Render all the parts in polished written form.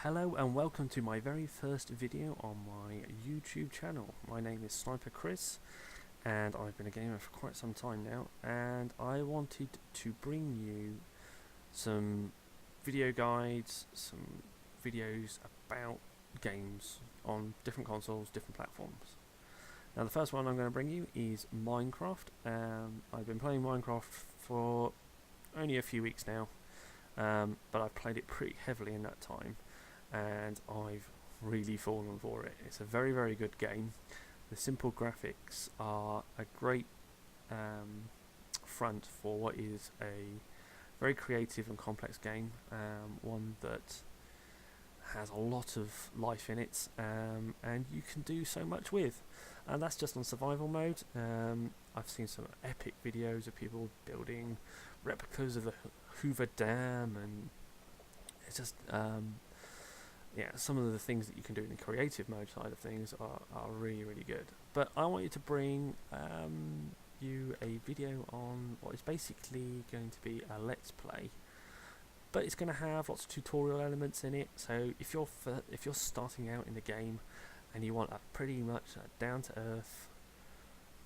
Hello and welcome to my very first video on my YouTube channel. My name is SniperKrizz and I've been a gamer for quite some time now, and I wanted to bring you some video guides, some videos about games on different consoles, different platforms. Now the first one I'm going to bring you is Minecraft. I've been playing Minecraft for only a few weeks now, but I've played it pretty heavily in that time, and I've really fallen for it. It's a very, very good game. The simple graphics are a great front for what is a very creative and complex game, one that has a lot of life in it, and you can do so much with. And that's just on survival mode. I've seen some epic videos of people building replicas of the Hoover Dam, and it's just yeah, some of the things that you can do in the creative mode side of things are really, really good. But I want you to bring you a video on what is basically going to be a let's play, but it's going to have lots of tutorial elements in it. So if you're starting out in the game and you want a pretty much a down-to-earth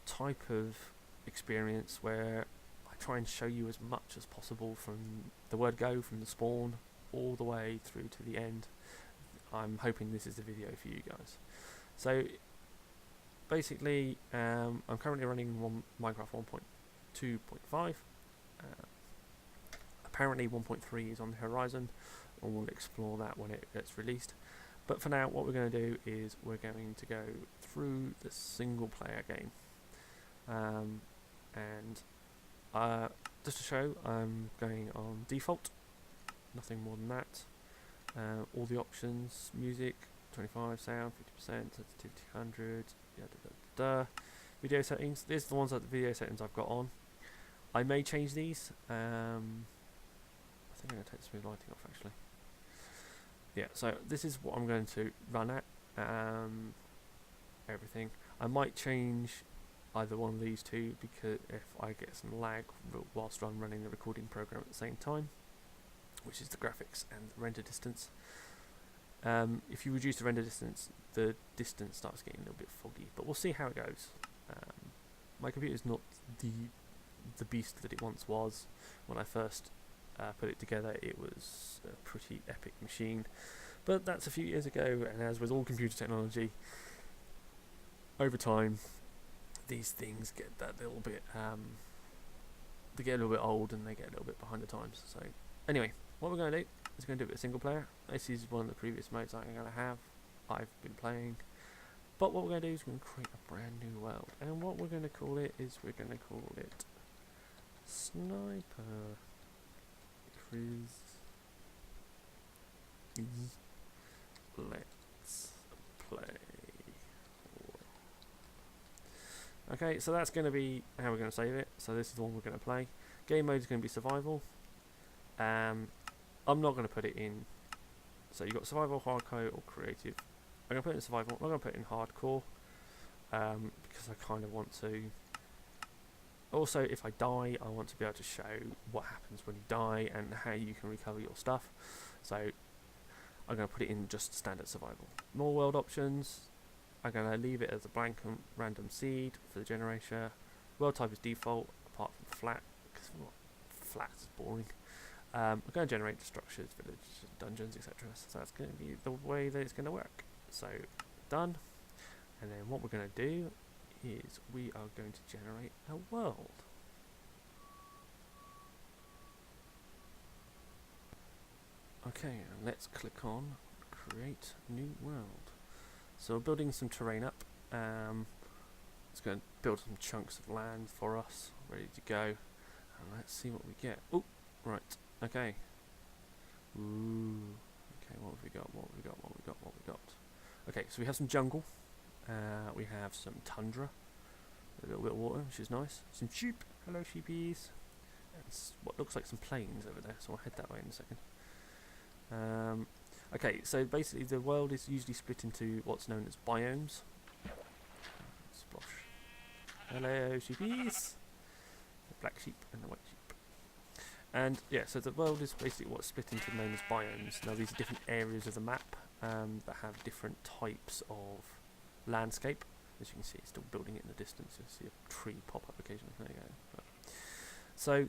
type of experience where I try and show you as much as possible from the word go, from the spawn all the way through to the end, I'm hoping this is the video for you guys. So basically, I'm currently running Minecraft 1.2.5. Apparently 1.3 is on the horizon, and we'll explore that when it gets released. But for now, what we're going to do is we're going to go through the single player game. Just to show, I'm going on default, nothing more than that. All the options: music, 25, sound, 50%, sensitivity 100, video settings. These are the ones that the video settings I've got on. I may change these. I think I'm going to take the smooth lighting off actually. Yeah, so this is what I'm going to run at. Everything. I might change either one of these two, because if I get some lag whilst I'm running the recording program at the same time, which is the graphics and the render distance. If you reduce the render distance, the distance starts getting a little bit foggy, but we'll see how it goes. My computer's not the beast that it once was. When I first put it together, it was a pretty epic machine, but that's a few years ago, and as with all computer technology, over time these things get that little bit they get a little bit old and they get a little bit behind the times. So anyway, what we're going to do is going to do it with a single player. This is one of the previous modes I'm going to have. I've been playing. But what we're going to do is we're going to create a brand new world. And what we're going to call it is we're going to call it SniperKrizz. Let's play. Okay, so that's going to be how we're going to save it. So this is the one we're going to play. Game mode is going to be survival. I'm not going to put it in. So you've got survival, hardcore, or creative. I'm going to put it in survival. I'm not going to put it in hardcore, because I kind of want to. Also, if I die, I want to be able to show what happens when you die and how you can recover your stuff. So I'm going to put it in just standard survival. More world options. I'm going to leave it as a blank and random seed for the generator. World type is default, apart from flat, because flat is boring. I'm going to generate the structures, villages, dungeons, etc. So that's going to be the way that it's going to work. So done. And then what we're going to do is we are going to generate a world. Okay, and let's click on create new world. So we're building some terrain up. It's going to build some chunks of land for us, ready to go. And let's see what we get. Oh, right. Okay. Ooh. Okay, what have we got? What have we got? What have we got? What have we got? Okay, so we have some jungle. We have some tundra. A little bit of water, which is nice. Some sheep. Hello, sheepies. And what looks like some plains over there, so I'll head that way in a second. Okay, so basically the world is usually split into what's known as biomes. Splosh. Hello, sheepies. The black sheep and the white sheep. And yeah, so the world is basically what's split into known as biomes. Now these are different areas of the map that have different types of landscape. As you can see, it's still building it in the distance. You'll see a tree pop up occasionally. There you go. But so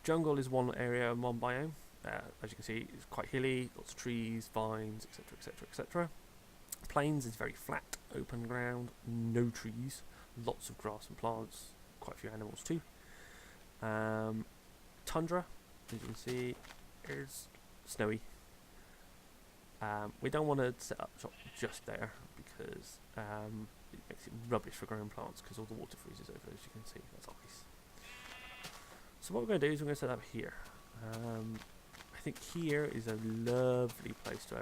jungle is one area and one biome. As you can see, it's quite hilly, lots of trees, vines, etc, etc, etc. Plains is very flat, open ground, no trees, lots of grass and plants, quite a few animals too. Tundra, as you can see, is snowy. We don't want to set up shop just there because it makes it rubbish for growing plants because all the water freezes over, as you can see, that's ice. So what we're going to do is we're going to set up here. I think here is a lovely place to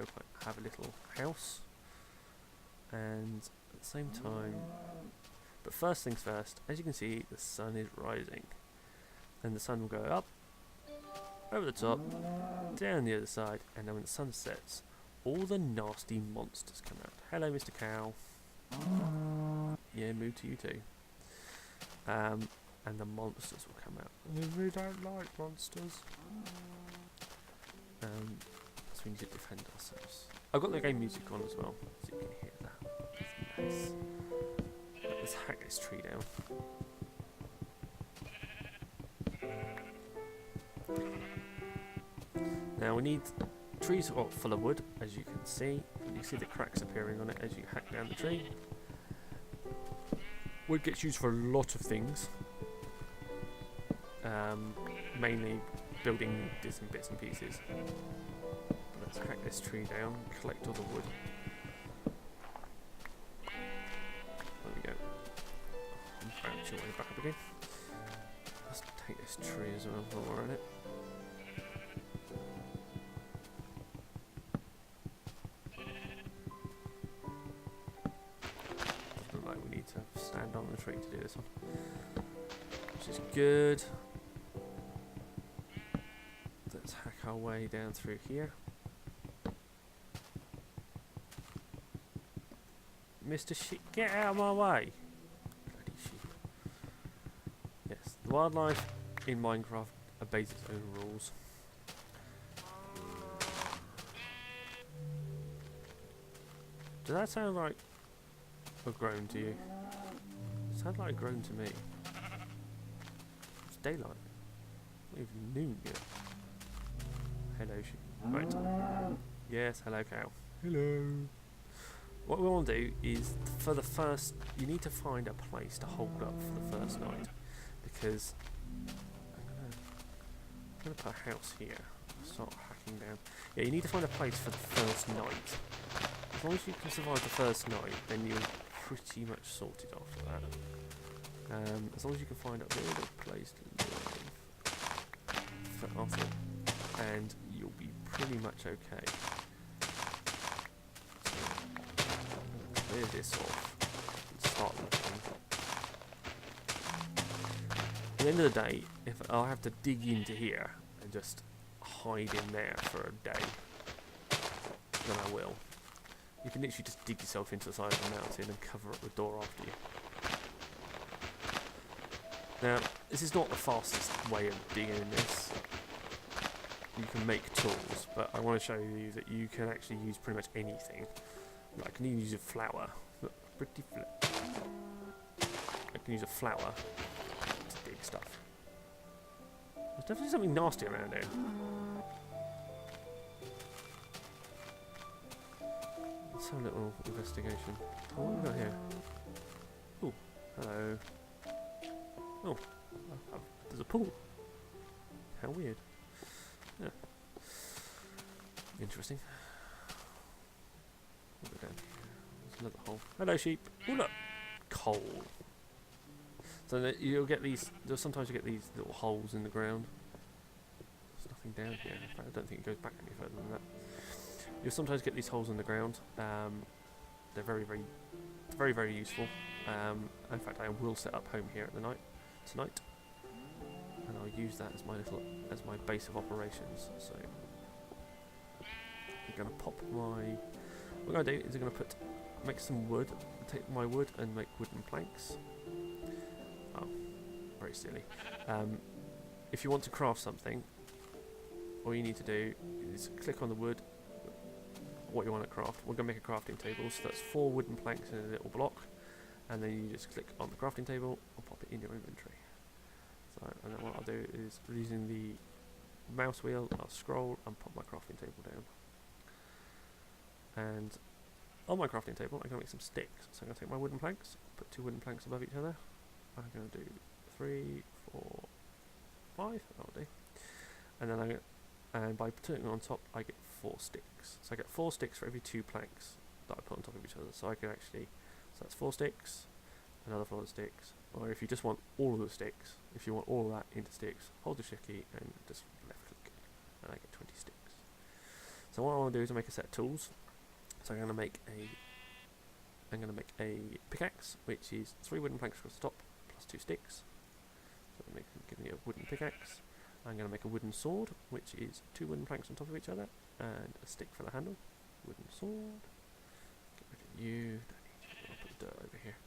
have a little house, and at the same time, but first things first, as you can see, the sun is rising, and the sun will go up, over the top, down the other side, and then when the sun sets, all the nasty monsters come out. Hello, Mr. Cow. Yeah, move to you too. And the monsters will come out. We don't like monsters. So we need to defend ourselves. I've got the game music on as well, so you can hear that. It's nice. Let's hack this tree down. Now we need trees full of wood, as you can see. You can see the cracks appearing on it as you hack down the tree. Wood gets used for a lot of things. Mainly building different bits and pieces. Let's hack this tree down, collect all the wood. There we go. Bounce your way back up again. Let's take this tree as well while we're in it. Doesn't look like we need to stand on the tree to do this one, which is good. Let's hack our way down through here. Mr. Sheep, get out of my way! Bloody sheep. Yes, the wildlife in Minecraft obeys its own rules. Does that sound like a groan to you? It sounds like a groan to me. It's daylight. Not even noon yet. Hello, sheep. Right. Yes, hello, cow. Hello. What we want to do is, for the first, you need to find a place to hold up for the first night, because I'm gonna put a house here. Start hacking down. Yeah, you need to find a place for the first night. As long as you can survive the first night, then you're pretty much sorted after that. As long as you can find a little place to live after, and you'll be pretty much okay. So, clear this off and start looking. At the end of the day, if I'll have to dig into here and just hide in there for a day, then I will. You can literally just dig yourself into the side of the mountain and cover up the door after you. Now, this is not the fastest way of digging this. You can make tools, but I want to show you that you can actually use pretty much anything. Like, I can even use a flower. Look, pretty I can use a flower to dig stuff. There's definitely something nasty around here. Let's have a little investigation. Oh, what have we got here? Oh, hello. Oh, there's a pool. How weird. Yeah. Interesting. We'll go down here. There's another hole. Hello, sheep. Oh, look. Coal. So that you'll get these. Sometimes you get these little holes in the ground. There's nothing down here. In fact, I don't think it goes back any further than that. You'll sometimes get these holes in the ground. They're very, very useful. In fact, I will set up home here at the tonight, and I'll use that as my base of operations. So I'm gonna pop my. What I'm gonna do is I'm gonna make some wood. Take my wood and make wooden planks. Oh, very silly. If you want to craft something, all you need to do is click on the wood, what you want to craft. We're going to make a crafting table, so that's 4 wooden planks in a little block, and then you just click on the crafting table and pop it in your inventory. So, and then what I'll do is, using the mouse wheel, I'll scroll and pop my crafting table down. And on my crafting table, I'm going to make some sticks. So I'm going to take my wooden planks, put 2 wooden planks above each other. I'm going to do 3, 4, 5. That'll do. And then and by putting it on top, I get 4 sticks. So I get 4 sticks for every 2 planks that I put on top of each other. So I can actually, so that's 4 sticks, another 4 sticks. Or if you just want all of the sticks, if you want all of that into sticks, hold the shift key and just left click, and I get 20 sticks. So what I want to do is make a set of tools. So I'm going to make a pickaxe, which is 3 wooden planks across the top plus 2 sticks. So I'm give me a wooden pickaxe. I'm going to make a wooden sword, which is 2 wooden planks on top of each other and a stick for the handle. Wooden sword. Get rid of you. Don't need you. I'll put the dirt over here.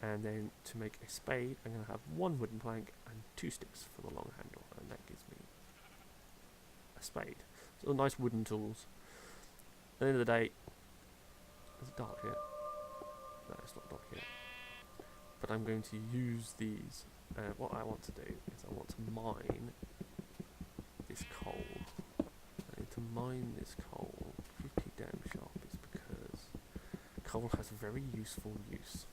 And then to make a spade, I'm going to have 1 wooden plank and 2 sticks for the long handle, and that gives me a spade. So nice wooden tools. At the end of the day, is it dark yet? No, it's not dark yet. But I'm going to use these. What I want to do is I want to mine this coal. I need to mine this coal pretty damn sharp, is because coal has a very useful use.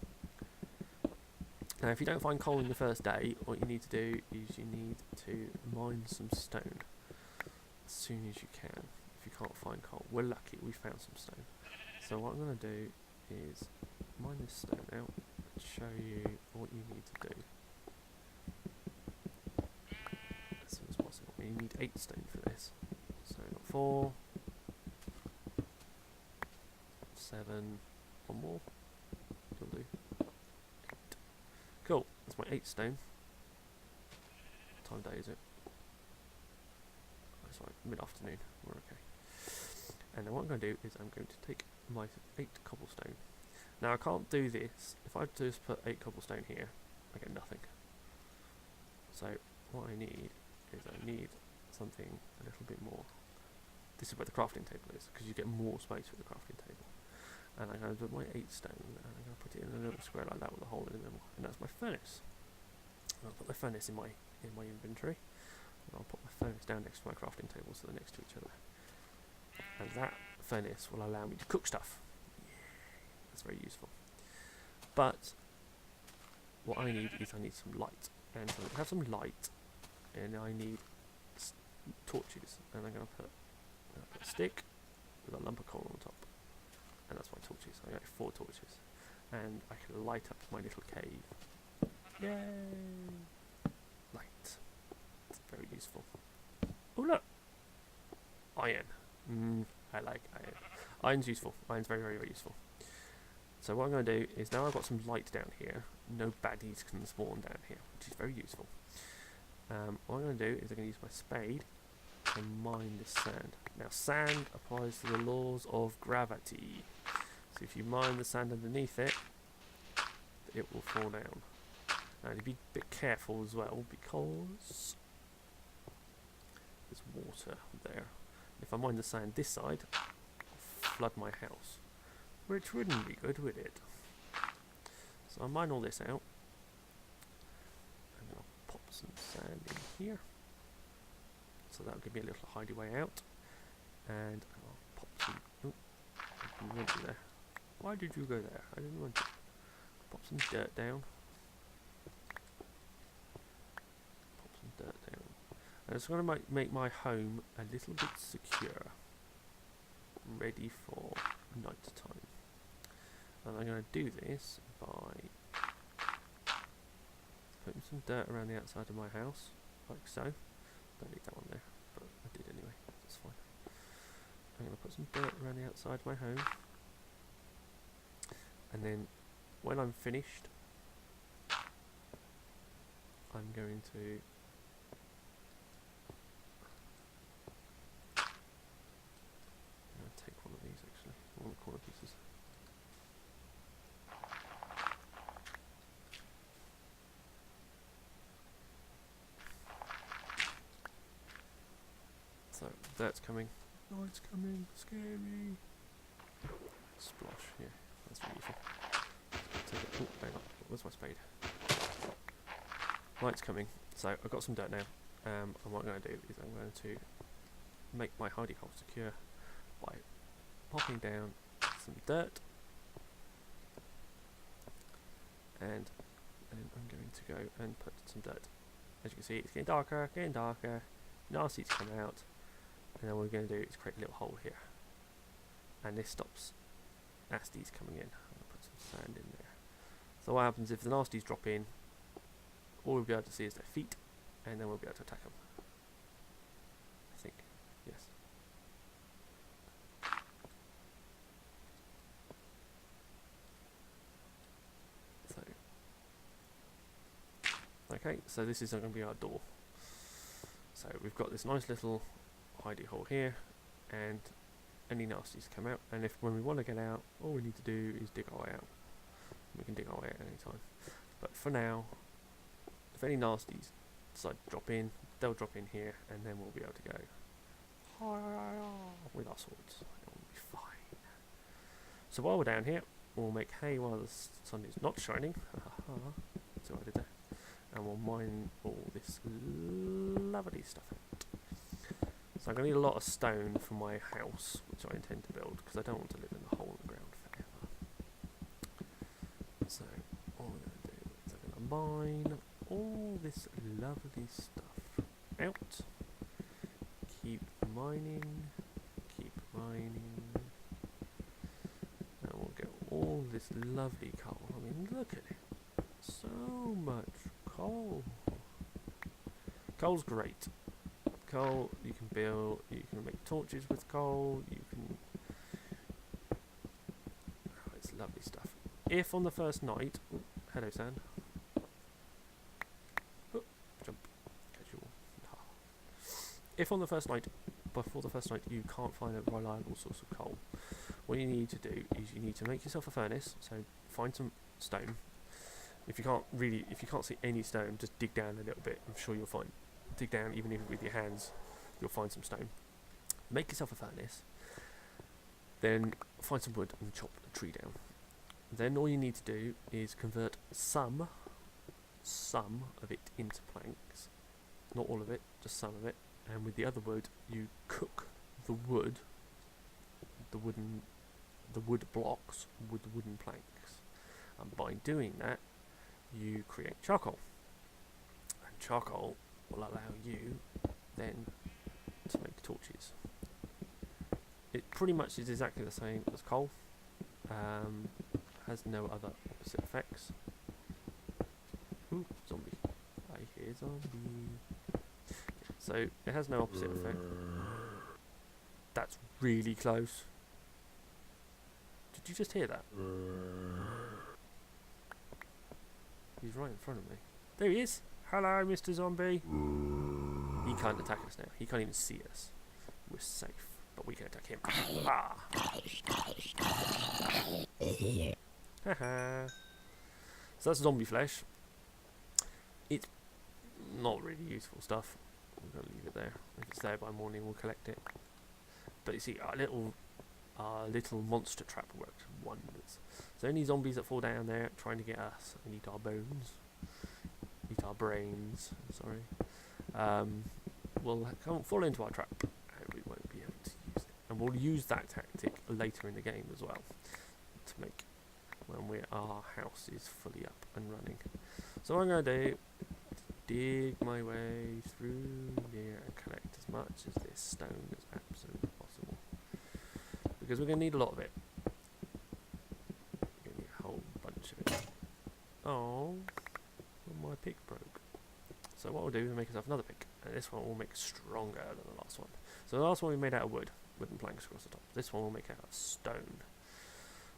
Now, if you don't find coal in the first day, what you need to do is you need to mine some stone as soon as you can. If you can't find coal, we're lucky, we found some stone. So what I'm going to do is mine this stone out and show you what you need to do as soon as possible. You need 8 stone for this. So I've got 4, 7, 1 more. You'll do. 8. Cool, that's my 8 stone. What time day is it? Oh, it's like mid-afternoon, we're okay. And then what I'm going to do is I'm going to take my 8 cobblestone. Now I can't do this. If I just put 8 cobblestone here, I get nothing. So what I need is I need something a little bit more. This is where the crafting table is, because you get more space with the crafting table. And I'm going to put my 8 stone, and I'm going to put it in a little square like that with a hole in the middle, and that's my furnace. And I'll put my furnace in my inventory, and I'll put my furnace down next to my crafting table, so they're next to each other. And that furnace will allow me to cook stuff. Yeah, that's very useful. But what I need is I need some light, and so to have some light, and I need torches, and I'm going to put a stick with a lump of coal on top, and that's my torches. I got 4 torches, and I can light up my little cave. Yay! Light. It's very useful. Oh look! Iron. I like iron. Iron's useful. Iron's very, very, very useful. So what I'm going to do is, now I've got some light down here, no baddies can spawn down here, which is very useful. What I'm going to do is I'm going to use my spade and mine this sand. Now sand applies to the laws of gravity. So if you mine the sand underneath it, it will fall down. Now you be a bit careful as well, because there's water there. If I mine the sand this side, I'll flood my house, which wouldn't be good, would it? So I mine all this out, and I'll pop some sand in here, so that'll give me a little hidey way out, and I'll pop some. Oh, I didn't want you there. Why did you go there? I didn't want you. Pop some dirt down. Pop some dirt down. And it's going to make my home a little bit secure, ready for night time. And I'm going to do this by putting some dirt around the outside of my house, like so. Don't need that one there, but I did anyway, that's fine. I'm going to put some dirt around the outside of my home, and then when I'm finished, I'm going to take one of these, actually, one of the corner pieces. So Dirt's coming. Night's coming. Scary. Splosh. Yeah, that's really useful. Take it. Oh, hang on. Where's my spade? Night's coming. So I've got some dirt now. And what I'm going to do is I'm going to make my hidey hole secure by popping down some dirt, and then I'm going to go and put some dirt. As you can see, it's getting darker, nasty's come out, and then what we're going to do is create a little hole here, and this stops nasties coming in. I'm going to put some sand in there. So what happens if the nasties drop in, all we'll be able to see is their feet, and then we'll be able to attack them. I think, yes. Okay, so this is going to be our door. So we've got this nice little hidey hole here, and any nasties come out. And if when we want to get out, all we need to do is dig our way out. We can dig our way out any time. But for now, if any nasties decide to drop in, they'll drop in here, and then we'll be able to go with our swords. It will be fine. So while we're down here, we'll make hay while the sun is not shining. See what I did there? And we'll mine all this lovely stuff out. So I'm going to need a lot of stone for my house, which I intend to build, because I don't want to live in a hole in the ground forever. So all I'm going to do is I'm going to mine all this lovely stuff out. Keep mining, and we'll get all this lovely coal. I mean, look at it. So much coal. Coal's great. Coal, you can build, you can make torches with coal, you can... Oh, it's lovely stuff. If on the first night... Ooh, hello, Sand. Oh, jump. Casual. Oh. If on the first night, before the first night, you can't find a reliable source of coal, what you need to do is you need to make yourself a furnace, so find some stone. If you can't see any stone, just dig down a little bit. I'm sure you'll find. Dig down, even if with your hands, you'll find some stone. Make yourself a furnace. Then find some wood and chop the tree down. Then all you need to do is convert some of it into planks. Not all of it, just some of it. And with the other wood, you cook the wood, the wood blocks with the wooden planks. And by doing that, you create charcoal, and charcoal will allow you then to make torches. It pretty much is exactly the same as coal, has no other opposite effects. Ooh, zombie. I hear zombie. So it has no opposite effect. That's really close. Did you just hear that? He's right in front of me. There he is. Hello, Mr. Zombie. He can't attack us now. He can't even see us. We're safe, but we can attack him. Ah. Haha. So that's zombie flesh. It's not really useful stuff. I'm going to leave it there. If it's there by morning, we'll collect it. But you see, our little monster trap worked wonders. So any zombies that fall down there trying to get us and eat our bones, eat our brains, sorry, will fall into our trap, and we won't be able to use it. And we'll use that tactic later in the game as well, to make when our house is fully up and running. So what I'm going to do is dig my way through here and collect as much of this stone as absolutely possible, because we're going to need a lot of it. We're going to need a whole bunch of it. Oh, my pick broke. So what we'll do is make ourselves another pick, and this one will make stronger than the last one. So the last one we made out of wooden planks across the top. This one will make out of stone.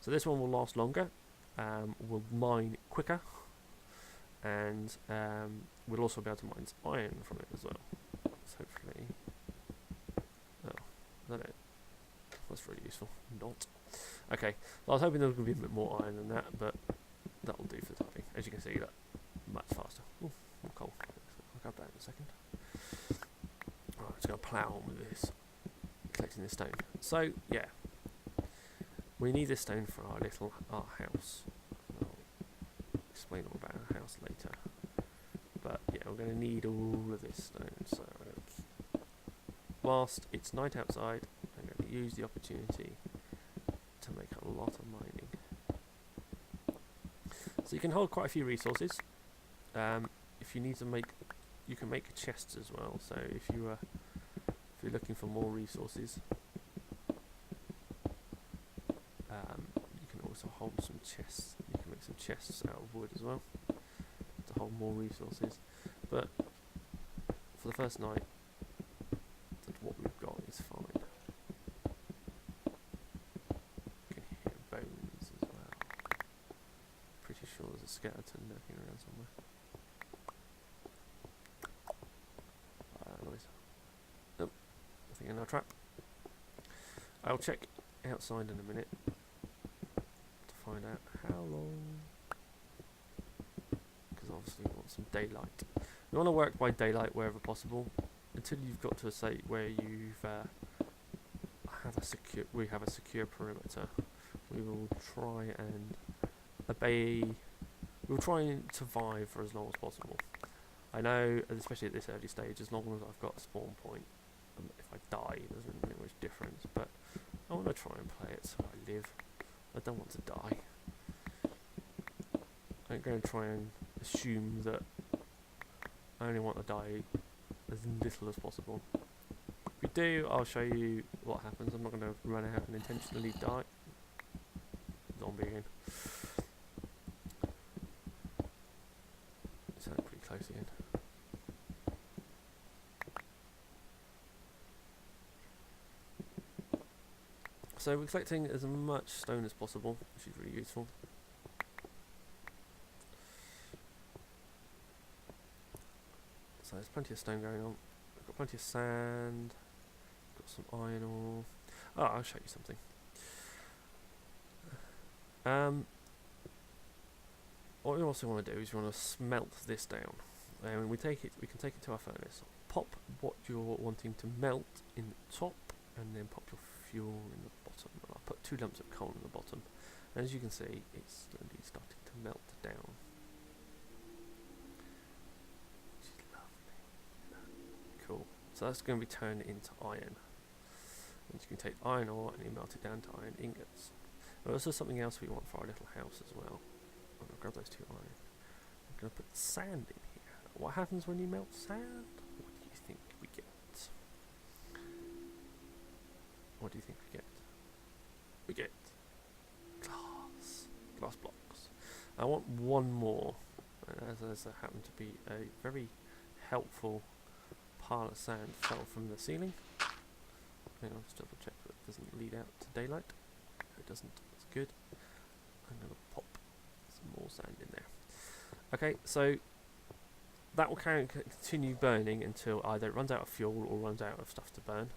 So this one will last longer, will mine quicker, and we'll also be able to mine iron from it as well. So hopefully, oh, is that it? That's really useful. Not. Okay, well, I was hoping there was going to be a bit more iron than that, but that'll do for the time being. As you can see, that much faster. Ooh, more coal. I'll grab that in a second. Right, just going to plough on with this. collecting this stone. So yeah, we need this stone for our art house. I'll explain all about our house later. But yeah, we're going to need all of this stone. So whilst it's night outside, I'm going to use the opportunity to make a lot of mining. So you can hold quite a few resources. If you need to make, you can make chests as well. So if you're looking for more resources, you can also hold some chests. You can make some chests out of wood as well to hold more resources. But for the first night, what we've got is fine. You can hear bones as well. Pretty sure there's a skeleton lurking around somewhere. Noise. Nope, nothing in our trap. I'll check outside in a minute to find out how long, because obviously we want some daylight. We want to work by daylight wherever possible until you've got to a state where you've we have a secure perimeter. We will try and we'll try and survive for as long as possible. I know, especially at this early stage, as long as I've got a spawn point, if I die, it doesn't make much difference, but I want to try and play it so I live. I don't want to die. I'm going to try and assume that I only want to die as little as possible. If we do, I'll show you what happens. I'm not going to run out and intentionally die. Zombie again. Sounded pretty close again. So we're collecting as much stone as possible, which is really useful. So there's plenty of stone going on. We've got plenty of sand. Got some iron ore. Oh, I'll show you something. What we also want to do is we want to smelt this down. And when we can take it to our furnace. Pop what you're wanting to melt in the top, and then pop your fuel in the bottom. I'll put 2 lumps of coal in the bottom. And as you can see, it's slowly starting to melt down. Which is lovely. Cool. So that's going to be turned into iron. And you can take iron ore and you melt it down to iron ingots. There's also something else we want for our little house as well. I'm going to grab those 2 iron. I'm going to put sand in here. What happens when you melt sand? What do you think we get? What do you think we get? We get glass blocks. I want one more, as there happened to be a very helpful pile of sand fell from the ceiling. Hang on, just double check that it doesn't lead out to daylight. If it doesn't, it's good. I'm going to pop some more sand in there. Okay, so that will continue burning until either it runs out of fuel or runs out of stuff to burn.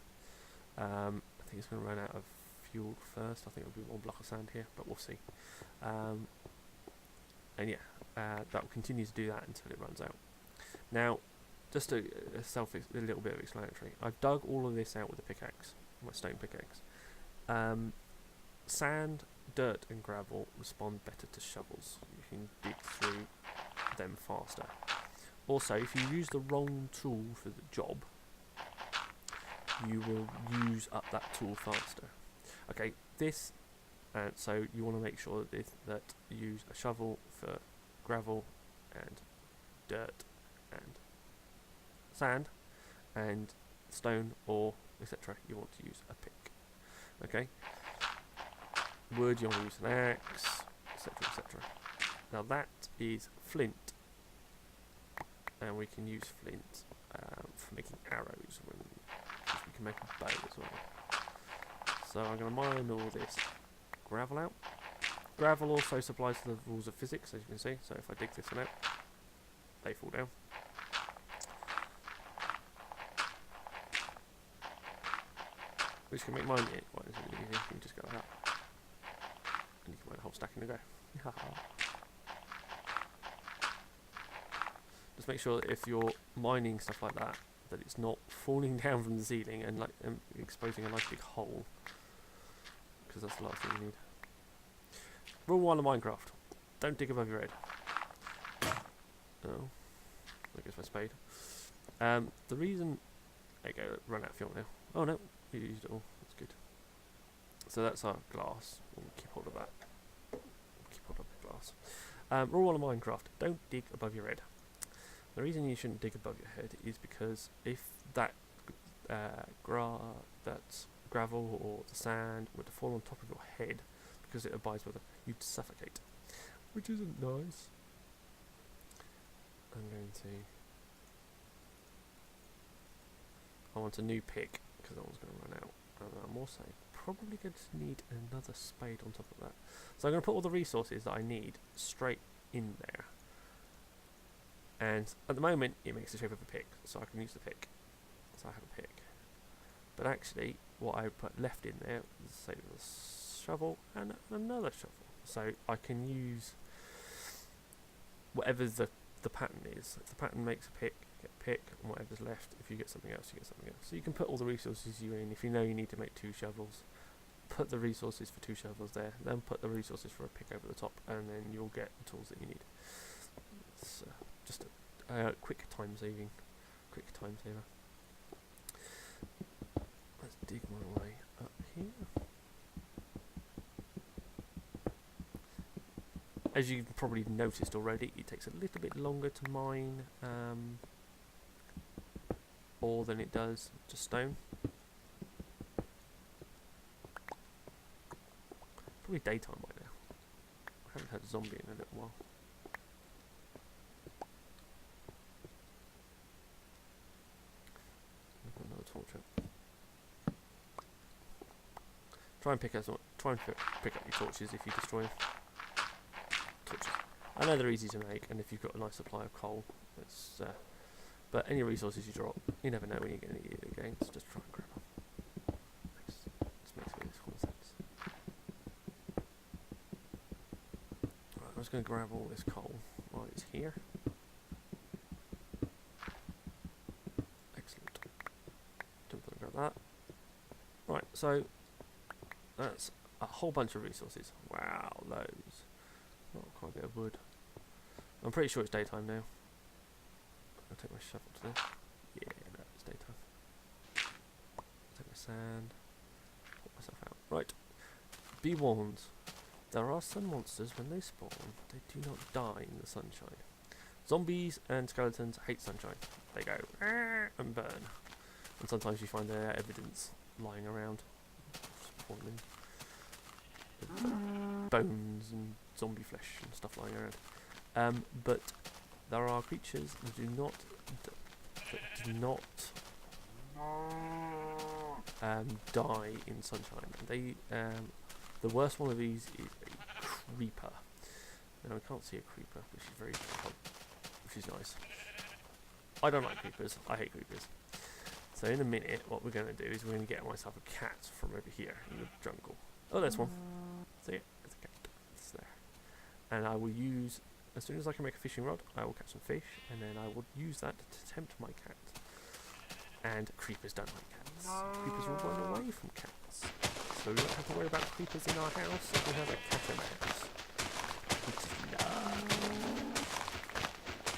I think it's going to run out of fuel first. I think it'll be 1 block of sand here, but we'll see. And yeah, that will continue to do that until it runs out. Now, just a little bit of explanatory. I've dug all of this out with a pickaxe, my stone pickaxe. Sand, dirt and gravel respond better to shovels. You can dig through them faster. Also, if you use the wrong tool for the job, you will use up that tool faster. Okay, so you want to make sure that you use a shovel for gravel and dirt and sand, and stone or etc. you want to use a pick. Okay, wood you want to use an axe, etc. etc. Now that is flint, and we can use flint for making arrows. We can make a bow as well. So I'm going to mine all this gravel out. Gravel also supplies to the rules of physics, as you can see. So if I dig this one out, they fall down. Which can make mining quite easy. You can just go like that, and you can mine a whole stack in a go. Just make sure that if you're mining stuff like that, that it's not falling down from the ceiling and like exposing a nice big hole, because that's the last thing you need. Rule 1 of Minecraft: don't dig above your head. Oh, there goes my spade. The reason... There you go, run out of fuel now. Oh no, we used it all, that's good. So that's our glass, we'll keep hold of that. Keep hold of the glass. Rule 1 of Minecraft: don't dig above your head. The reason you shouldn't dig above your head is because if that gravel or the sand were to fall on top of your head, because it abides with it, you'd suffocate, which isn't nice. I'm going to... I want a new pick, because that one's going to run out. And I'm also probably going to need another spade on top of that. So I'm going to put all the resources that I need straight in there. And at the moment, it makes the shape of a pick, so I can use the pick. So I have a pick. But actually, what I put left in there is, say, a shovel and another shovel. So I can use whatever the pattern is. If the pattern makes a pick, you get a pick, and whatever's left, if you get something else, you get something else. So you can put all the resources you in. If you know you need to make 2 shovels, put the resources for 2 shovels there, then put the resources for a pick over the top, and then you'll get the tools that you need. It's just a quick time saver. Let's dig my way up here. As you've probably noticed already, it takes a little bit longer to mine ore than it does just stone. Probably daytime by now. I haven't had a zombie in a little while. Another torch up. Try and pick up your torches if you destroy them. I know they're easy to make, and if you've got a nice supply of coal, it's but any resources you drop, you never know when you're going to need it again, so just try and grab them. This makes really cool sense. Right, I'm just going to grab all this coal while it's here. Excellent. Don't bother grab that. Right, so that's a whole bunch of resources. Wow, loads. Not quite a bit of wood. I'm pretty sure it's daytime now. I'll take my shovel to this. Yeah, no, it's daytime. Take my sand. Put myself out. Right. Be warned. There are some monsters, when they spawn, they do not die in the sunshine. Zombies and skeletons hate sunshine. They go and burn. And sometimes you find their evidence lying around. Spawning. Bones and zombie flesh and stuff lying around. But there are creatures that do not die in sunshine. They the worst one of these is a creeper. Now I can't see a creeper, which is nice. I don't like creepers. I hate creepers. So in a minute, what we're going to do is we're going to get myself a cat from over here in the jungle. Oh, there's one. See it? There's a cat. It's there. And I will use, as soon as I can make a fishing rod, I will catch some fish, and then I will use that to tempt my cat. And creepers don't like cats. Creepers will run away from cats. So we don't have to worry about creepers in our house. We have a cat in the house. Which is love.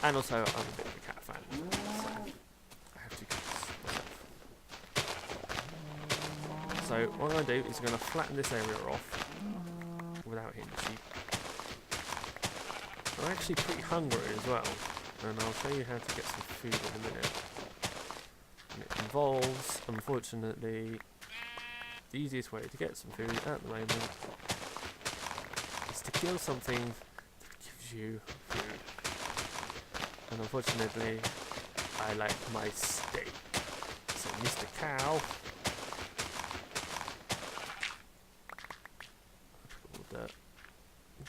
And also, I'm a bit of a cat fan. So I have 2 cats myself. So what I'm going to do is I'm going to flatten this area off without hitting the sheep. I'm actually pretty hungry as well, and I'll show you how to get some food in a minute. And it involves, unfortunately, the easiest way to get some food at the moment is to kill something that gives you food. And unfortunately, I like my steak. So Mr. Cow,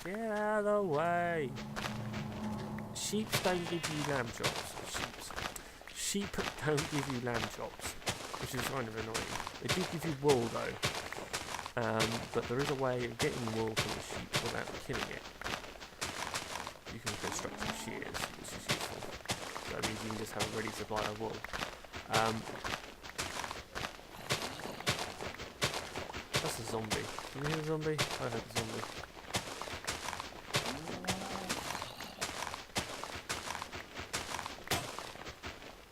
get out of the way! Sheep don't give you lamb chops. Sheep don't give you lamb chops, which is kind of annoying. They do give you wool though, but there is a way of getting wool from the sheep without killing it. You can construct some shears, which is useful. So that means you can just have a ready supply of wool. That's a zombie. Can you hear the zombie? I heard the zombie.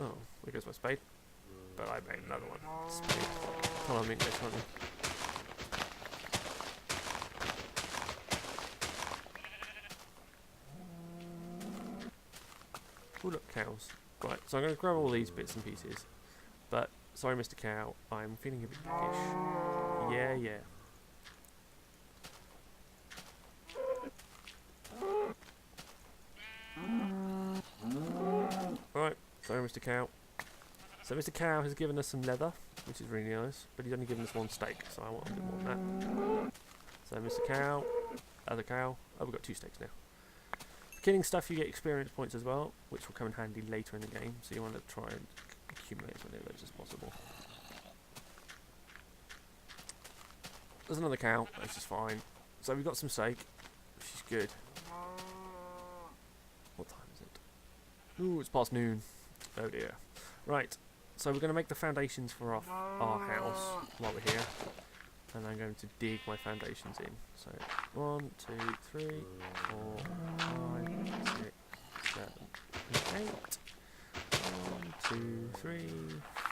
Oh, there goes my spade. But I made another one. Spade. Come on, English, aren't you? Oh look, cows. Right, so I'm going to grab all these bits and pieces. But, sorry Mr. Cow, I'm feeling a bit peckish. Yeah, yeah. Right, sorry Mr. Cow. So Mr. Cow has given us some leather, which is really nice, but he's only given us one steak, so I want a bit more than that. So Mr. Cow, other cow. Oh, we've got 2 steaks now. For killing stuff you get experience points as well, which will come in handy later in the game, so you want to try and accumulate as many of those as possible. There's another cow, which is fine. So we've got some steak, which is good. What time is it? Ooh, it's past noon. Oh dear. Right, so we're going to make the foundations for our house while we're here. And I'm going to dig my foundations in. So 1, 2, 3, 4, 5, 6, 7, 8. 1, 2, 3,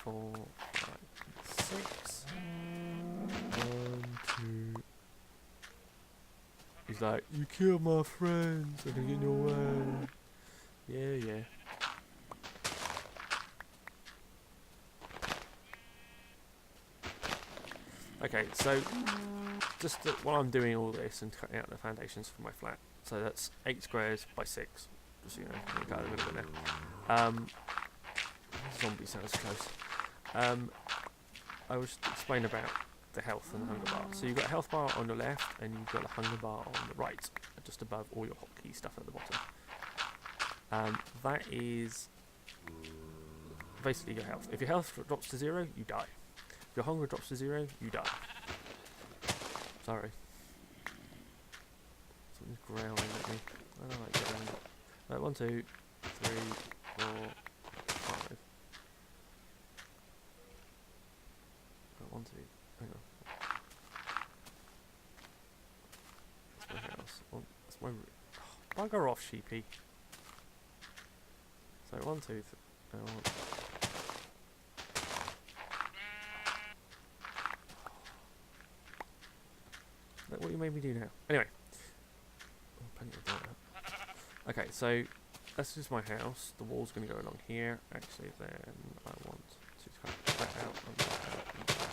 4, 5, 6. 1, 2. He's like, you killed my friends, I can get in your way. Yeah, yeah. Okay, so just while I'm doing all this and cutting out the foundations for my flat, so that's 8 squares by 6. Just so you know, I'll cut a little bit there. Zombie sounds close. I will just explain about the health and the hunger bar. So you've got a health bar on the left, and you've got a hunger bar on the right, just above all your hotkey stuff at the bottom. That is basically your health. If your health drops to 0, you die. If your hunger drops to 0, you die. Sorry. Something's growling at me. I don't like growling. Right, 1, 2, 3, 4, 5. 1, 2. Hang on. That's my house. That's my. Oh, bugger off, sheepy. So 1, 2, 3. Look what you made me do now. Anyway. Oh, plenty of that. Okay, so that's just my house. The wall's going to go along here. Actually, then I want to cut that out and that out and that out and that out.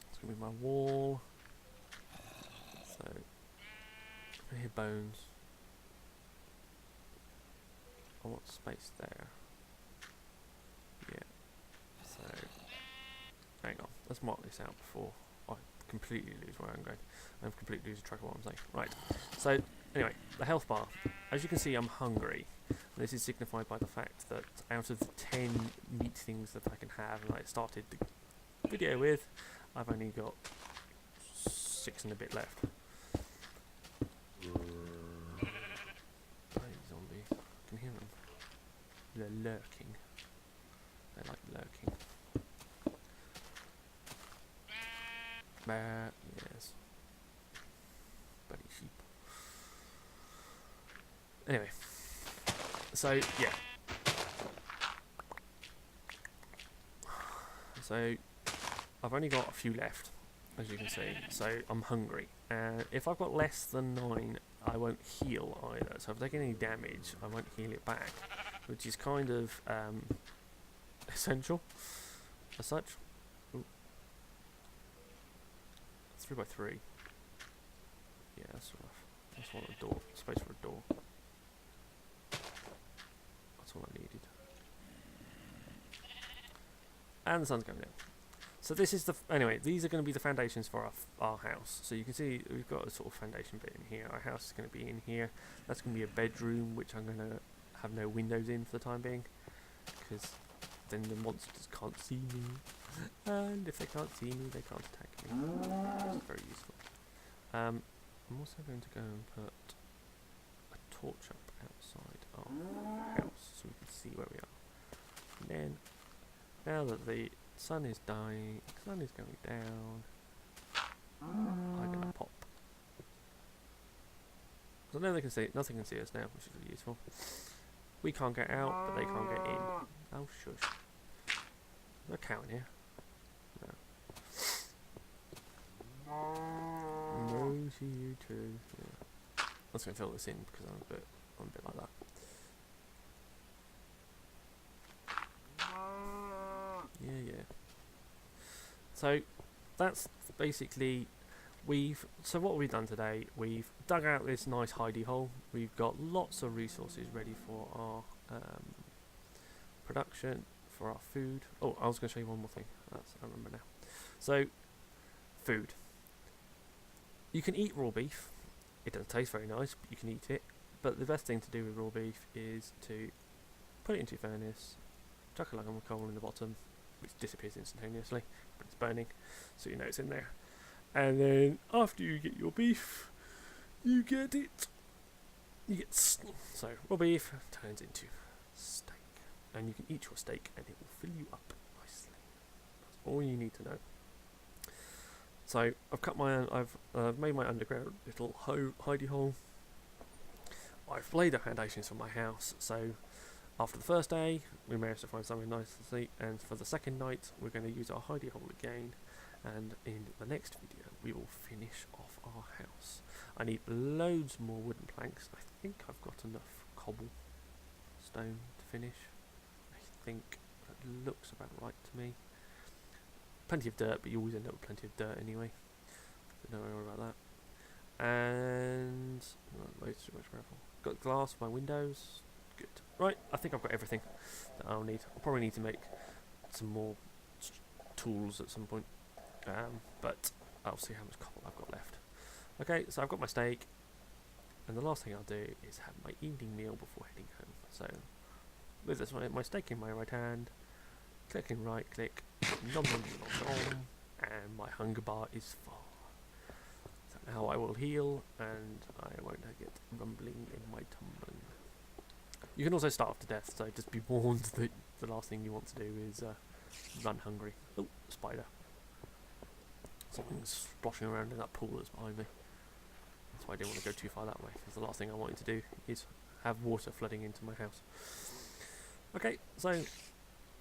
It's going to be my wall. So, I hear bones. I want space there. Yeah. So, hang on. Let's mark this out before I completely lose where I'm going. I've completely lose track of what I'm saying. Right. So, anyway, the health bar. As you can see, I'm hungry. This is signified by the fact that out of the 10 meat things that I can have, and I started the video with, I've only got 6 and a bit left. Zombies. I can hear them. They're lurking. They like lurking. Yes. Bloody sheep. Anyway. So, yeah. So, I've only got a few left, as you can see. So, I'm hungry. And if I've got less than 9, I won't heal either. So, if I take any damage, I won't heal it back. Which is kind of essential, as such. Ooh. 3 by 3. Yeah, that's rough. That's one a door. Space for a door. That's all I needed. And the sun's going down. So this is the anyway. These are going to be the foundations for our house. So you can see we've got a sort of foundation bit in here. Our house is going to be in here. That's going to be a bedroom, which I'm going to have no windows in for the time being, because then the monsters can't see me, and if they can't see me, they can't attack me. Which is very useful. I'm also going to go and put a torch up outside our house so we can see where we are. And then, now that the sun is going down, I'm gonna pop. So now they can see, nothing can see us now, which is really useful. We can't get out, but they can't get in. Oh shush. Is there a cow in here? No. No, see you too. Yeah. I'm just gonna fill this in because I'm a bit like that. Yeah. So that's basically so what we've done today, we've dug out this nice hidey hole. We've got lots of resources ready for our production, for our food. Oh, I was going to show you one more thing. I remember now. So, food. You can eat raw beef. It doesn't taste very nice, but you can eat it. But the best thing to do with raw beef is to put it into your furnace, chuck a log of coal in the bottom, which disappears instantaneously, but it's burning, so you know it's in there. And then after you get your beef, you get so raw beef turns into steak, and you can eat your steak, and it will fill you up nicely. That's all you need to know. So I've made my underground little hidey hole. I've laid the foundations for my house. So after the first day, we managed to find something nice to sleep, and for the second night, we're going to use our hidey hole again. And in the next video, we will finish off our house. I need loads more wooden planks. I think I've got enough cobblestone to finish. I think that looks about right to me. Plenty of dirt, but you always end up with plenty of dirt anyway. So don't worry about that. And loads too much gravel. Got glass for my windows. Good. Right, I think I've got everything that I'll need. I'll probably need to make some more tools at some point. But I'll see how much cobble I've got left. Okay, so I've got my steak, and the last thing I'll do is have my evening meal before heading home. So with this one, my steak in my right hand, clicking right click, nom nom nom nom, and my hunger bar is full. So now I will heal, and I won't get rumbling in my tumbling. You can also starve to death, so just be warned that the last thing you want to do is run hungry. Oh, spider. Something's splashing around in that pool that's behind me. That's why I didn't want to go too far that way, because the last thing I wanted to do is have water flooding into my house. Okay, so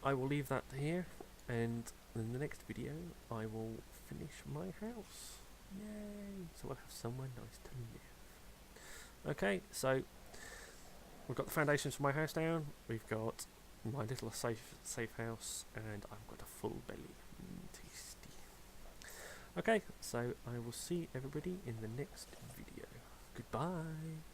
I will leave that here, and in the next video I will finish my house. Yay! So I'll have somewhere nice to live. Okay, so we've got the foundations for my house down, we've got my little safe house, and I've got a full belly. Tasty. Okay, so I will see everybody in the next video. Goodbye.